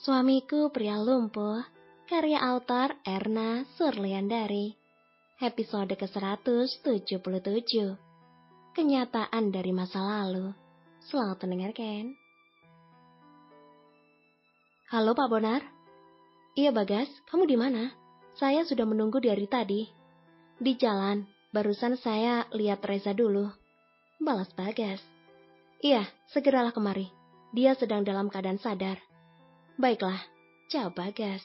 Suamiku Pria Lumpuh, karya autor Erna Surliandari. Episode ke-177. Kenyataan dari masa lalu. Selamat mendengarkan. Halo Pak Bonar. Iya Bagas, kamu di mana? Saya sudah menunggu dari tadi. Di jalan, barusan saya lihat Reza dulu. Balas Bagas. Iya, segeralah kemari. Dia sedang dalam keadaan sadar. Baiklah, jawab Bagas.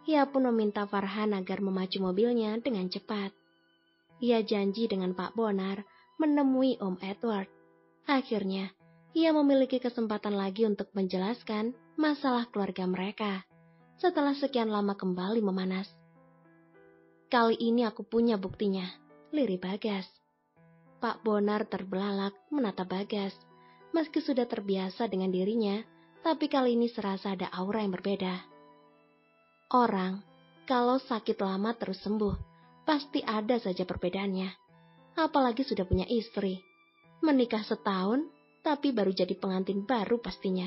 Ia pun meminta Farhan agar memacu mobilnya dengan cepat. Ia janji dengan Pak Bonar menemui Om Edward. Akhirnya, ia memiliki kesempatan lagi untuk menjelaskan masalah keluarga mereka setelah sekian lama kembali memanas. Kali ini aku punya buktinya, lirik Bagas. Pak Bonar terbelalak menatap Bagas. Meski sudah terbiasa dengan dirinya, tapi kali ini serasa ada aura yang berbeda. Orang, kalau sakit lama terus sembuh, pasti ada saja perbedaannya. Apalagi sudah punya istri. Menikah setahun, tapi baru jadi pengantin baru pastinya.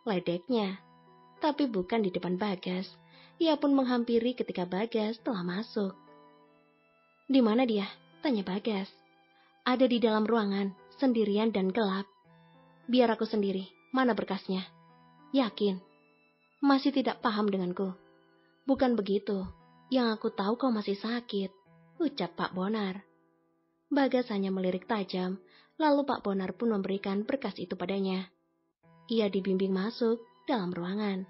Ledeknya. Tapi bukan di depan Bagas. Ia pun menghampiri ketika Bagas telah masuk. Di mana dia? Tanya Bagas. Ada di dalam ruangan, sendirian dan gelap. Biar aku sendiri, mana berkasnya? Yakin? Masih tidak paham denganku? Bukan begitu, yang aku tahu kau masih sakit, ucap Pak Bonar. Bagas hanya melirik tajam, lalu Pak Bonar pun memberikan berkas itu padanya. Ia dibimbing masuk dalam ruangan.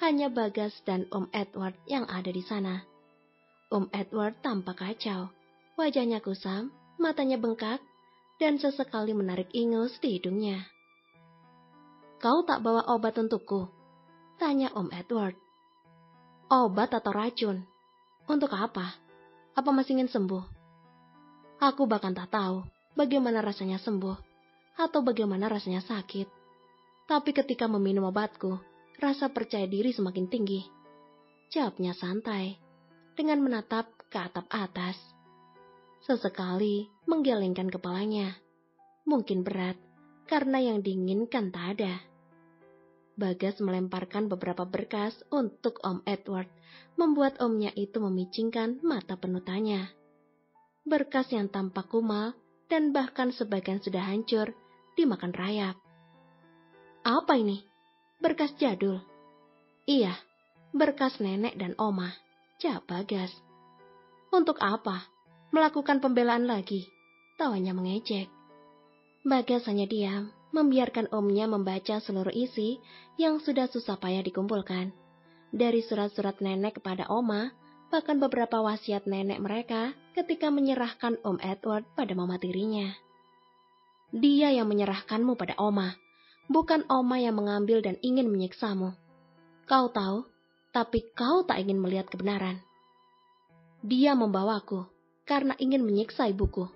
Hanya Bagas dan Om Edward yang ada di sana. Om Edward tampak kacau, wajahnya kusam, matanya bengkak, dan sesekali menarik ingus di hidungnya. Kau tak bawa obat untukku? Tanya Om Edward. Obat atau racun? Untuk apa? Apa masih ingin sembuh? Aku bahkan tak tahu bagaimana rasanya sembuh atau bagaimana rasanya sakit. Tapi ketika meminum obatku, rasa percaya diri semakin tinggi. Jawabnya santai, dengan menatap ke atap atas. Sesekali menggelengkan kepalanya. Mungkin berat, karena yang diinginkan tak ada. Bagas melemparkan beberapa berkas untuk Om Edward, membuat omnya itu memicingkan mata penuh tanya. Berkas yang tampak kumal dan bahkan sebagian sudah hancur, dimakan rayap. Apa ini? Berkas jadul? Iya, berkas nenek dan oma, jawab Bagas. Untuk apa? Melakukan pembelaan lagi? Tawanya mengejek. Bagas hanya diam, membiarkan omnya membaca seluruh isi yang sudah susah payah dikumpulkan. Dari surat-surat nenek kepada oma, bahkan beberapa wasiat nenek mereka ketika menyerahkan Om Edward pada mama tirinya. Dia yang menyerahkanmu pada oma, bukan oma yang mengambil dan ingin menyiksamu. Kau tahu, tapi kau tak ingin melihat kebenaran. Dia membawaku karena ingin menyiksa ibuku,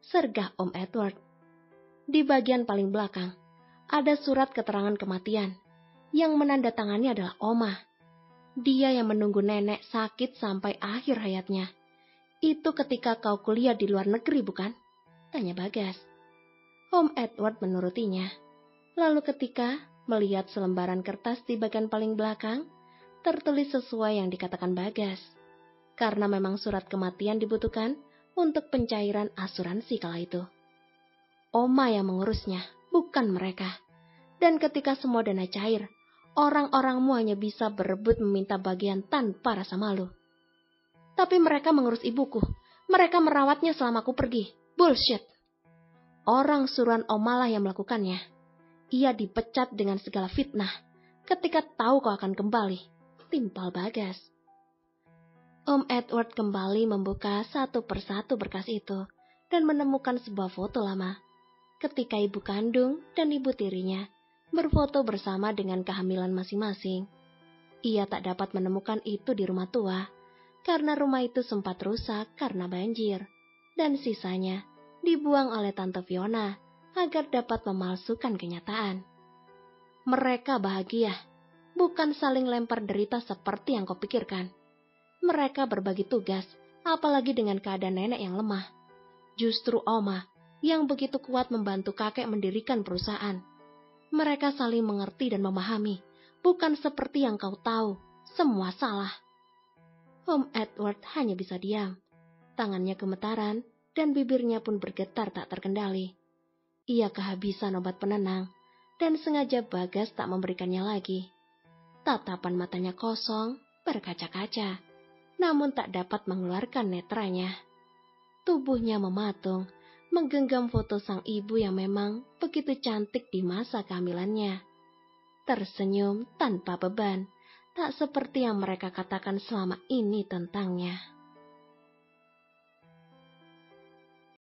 sergah Om Edward. Di bagian paling belakang, ada surat keterangan kematian. Yang menandatangani adalah Oma. Dia yang menunggu nenek sakit sampai akhir hayatnya. Itu ketika kau kuliah di luar negeri, bukan? Tanya Bagas. Om Edward menurutinya. Lalu ketika melihat selembaran kertas di bagian paling belakang, tertulis sesuai yang dikatakan Bagas. Karena memang surat kematian dibutuhkan untuk pencairan asuransi kala itu. Oma yang mengurusnya, bukan mereka. Dan ketika semua dana cair, orang-orangmu hanya bisa berebut meminta bagian tanpa rasa malu. Tapi mereka mengurus ibuku. Mereka merawatnya selama aku pergi. Bullshit. Orang suruhan Omalah yang melakukannya. Ia dipecat dengan segala fitnah ketika tahu kau akan kembali. Timpal Bagas. Om Edward kembali membuka satu persatu berkas itu dan menemukan sebuah foto lama. Ketika ibu kandung dan ibu tirinya berfoto bersama dengan kehamilan masing-masing. Ia tak dapat menemukan itu di rumah tua, karena rumah itu sempat rusak karena banjir, dan sisanya dibuang oleh Tante Fiona agar dapat memalsukan kenyataan. Mereka bahagia, bukan saling lempar derita seperti yang kau pikirkan. Mereka berbagi tugas, apalagi dengan keadaan nenek yang lemah. Justru Oma yang begitu kuat membantu kakek mendirikan perusahaan. Mereka saling mengerti dan memahami, Bukan seperti yang kau tahu, semua salah. Om Edward hanya bisa diam. Tangannya gemetaran dan bibirnya pun bergetar tak terkendali. Ia kehabisan obat penenang dan sengaja Bagas tak memberikannya lagi. Tatapan matanya kosong, berkaca-kaca, namun tak dapat mengeluarkan netranya. Tubuhnya mematung, menggenggam foto sang ibu yang memang begitu cantik di masa kehamilannya. Tersenyum tanpa beban, tak seperti yang mereka katakan selama ini tentangnya.